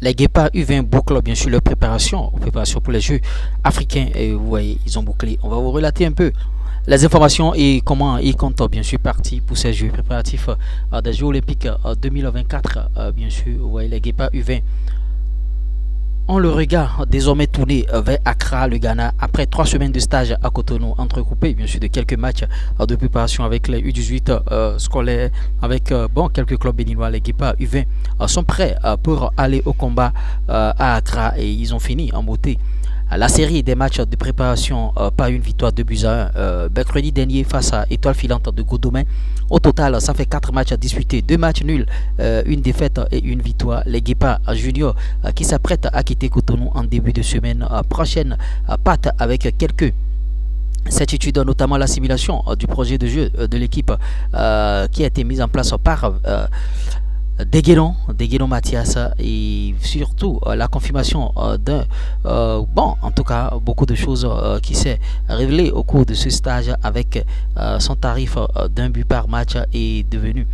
Les Guépards U20 bouclent bien sûr leur préparation pour les Jeux africains. Et vous voyez, ils ont bouclé. On va vous relater un peu les informations et comment ils comptent bien sûr partir pour ces Jeux préparatifs des Jeux Olympiques 2024. Bien sûr, vous voyez, les Guépards U20 ont le regard désormais tourné vers Accra, le Ghana, après 3 semaines de stage à Cotonou, entrecoupés bien sûr de quelques matchs de préparation avec les U18 scolaires, avec quelques clubs béninois. Les Guépards U20 sont prêts pour aller au combat à Accra et ils ont fini en beauté la série des matchs de préparation par une victoire de buts à 1 mercredi dernier face à Étoile Filante de Godomain. Au total, ça fait 4 matchs à disputer, 2 matchs nuls, une défaite et une victoire. Les Guépards juniors qui s'apprêtent à quitter Cotonou en début de semaine prochaine partent avec quelques certitudes, notamment l'assimilation du projet de jeu de l'équipe qui a été mise en place par Deguenon Mathias et surtout la confirmation en tout cas beaucoup de choses qui s'est révélé au cours de ce stage avec son tarif d'un but par match est devenu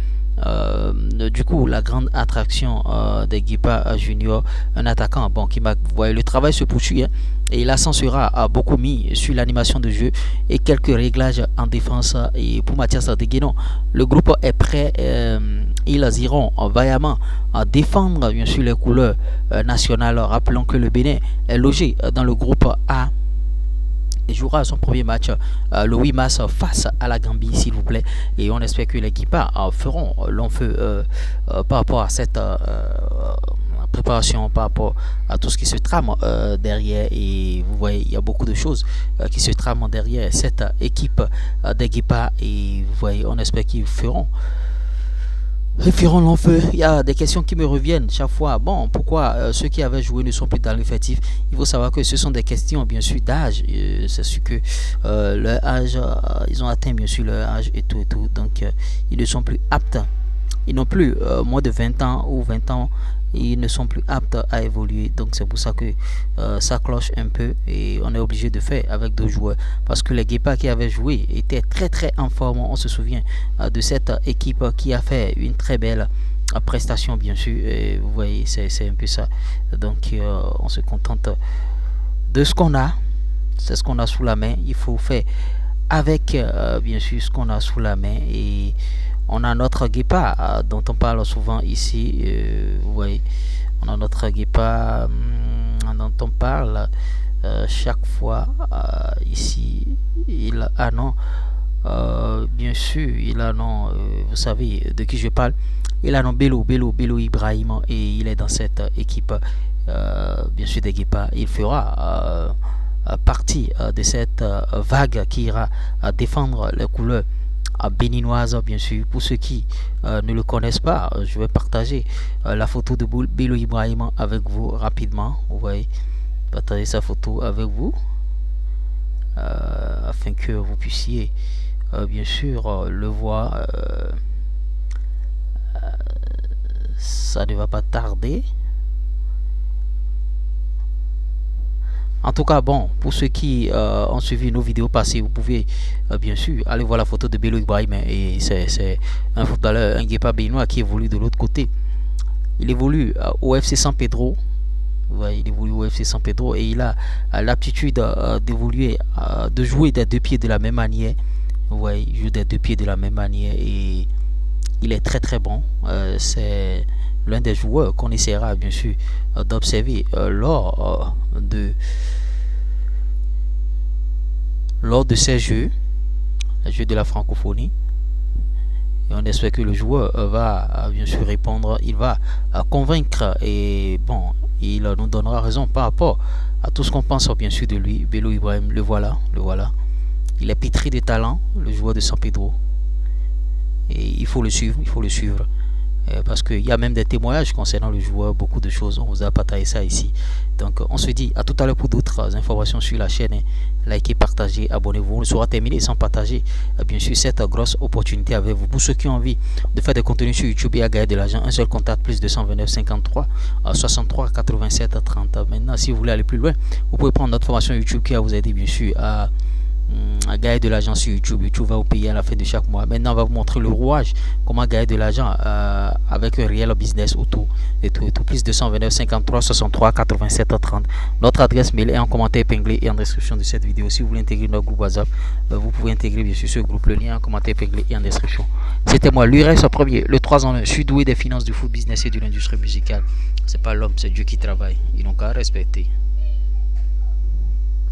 du coup la grande attraction des Guépards juniors, un attaquant qui m'a voyez, le travail se poursuit et l'accent sera beaucoup mis sur l'animation de jeu et quelques réglages en défense. Et pour Mathias Deguenon, le groupe est prêt, ils iront vaillamment défendre bien sûr les couleurs nationales. Rappelons que le Bénin est logé dans le groupe A et jouera son premier match le 8 mars face à la Gambie, s'il vous plaît. Et on espère que les Guépards feront long feu par rapport à cette préparation, par rapport à tout ce qui se trame derrière. Et vous voyez, il y a beaucoup de choses qui se trament derrière cette équipe des Guépards. Et vous voyez, on espère qu'ils feront long feu. Il y a des questions qui me reviennent chaque fois. Bon, pourquoi ceux qui avaient joué ne sont plus dans l'effectif? Il faut savoir que ce sont des questions bien sûr d'âge. C'est sûr que leur âge, ils ont atteint bien sûr leur âge et tout et tout. Donc ils ne sont plus aptes. Ils n'ont plus moins de 20 ans ou 20 ans. Ils ne sont plus aptes à évoluer. Donc c'est pour ça que ça cloche un peu et on est obligé de faire avec d'autres joueurs. Parce que les Guépards qui avaient joué étaient très très en forme. On se souvient de cette équipe qui a fait une très belle prestation bien sûr. Et vous voyez, c'est un peu ça. Donc on se contente de ce qu'on a. C'est ce qu'on a sous la main. Il faut faire avec bien sûr ce qu'on a sous la main. Et on a notre Guépard dont on parle souvent ici. Vous voyez, on a notre Guépard dont on parle chaque fois ici. Il a non, bien sûr, il a non, vous savez de qui je parle. Il a non Bello Ibrahim et il est dans cette équipe bien sûr des Guépards. Il fera partie de cette vague qui ira défendre les couleurs béninoise bien sûr. Pour ceux qui ne le connaissent pas, je vais partager la photo de Bello Ibrahim avec vous rapidement. Vous voyez, partager sa photo avec vous afin que vous puissiez bien sûr le voir. Ça ne va pas tarder. En tout cas, bon, pour ceux qui ont suivi nos vidéos passées, vous pouvez bien sûr aller voir la photo de Bello Ibrahim. Et c'est un footballeur, un Guépard béninois qui évolue de l'autre côté. Il évolue au FC San Pedro. Ouais, il évolue au FC San Pedro et il a l'aptitude d'évoluer, de jouer des deux pieds de la même manière. Ouais, il joue des deux pieds de la même manière et il est très très bon. C'est l'un des joueurs qu'on essaiera bien sûr d'observer lors de ces jeux, les jeux de la francophonie. Et on espère que le joueur va bien sûr répondre, il va convaincre et bon, il nous donnera raison par rapport à tout ce qu'on pense bien sûr de lui. Bello Ibrahim, le voilà. Il est pétri de talent, le joueur de San Pedro. Et il faut le suivre. Parce qu'il y a même des témoignages concernant le joueur, beaucoup de choses, on vous a partagé ça ici. Donc on se dit à tout à l'heure pour d'autres informations sur la chaîne. Likez, partagez, abonnez-vous. On ne saura terminer sans partager bien sûr cette grosse opportunité avec vous. Pour ceux qui ont envie de faire des contenus sur YouTube et à gagner de l'argent, un seul contact, plus 229 53 63 87 30. Maintenant, si vous voulez aller plus loin, vous pouvez prendre notre formation YouTube qui va vous aider bien sûr à gagner de l'argent sur YouTube. YouTube va vous payer à la fin de chaque mois. Maintenant, on va vous montrer le rouage, comment gagner de l'argent avec un réel business autour et tout. Plus 229 53 63 87 30. Notre adresse mail est en commentaire épinglé et en description de cette vidéo. Si vous voulez intégrer notre groupe WhatsApp, vous pouvez intégrer bien sûr ce groupe. Le lien en commentaire épinglé et en description. C'était moi, l'URS en premier, le 3 en 1. Je suis doué des finances, du foot business et de l'industrie musicale. C'est pas l'homme, c'est Dieu qui travaille. Ils n'ont qu'à respecter.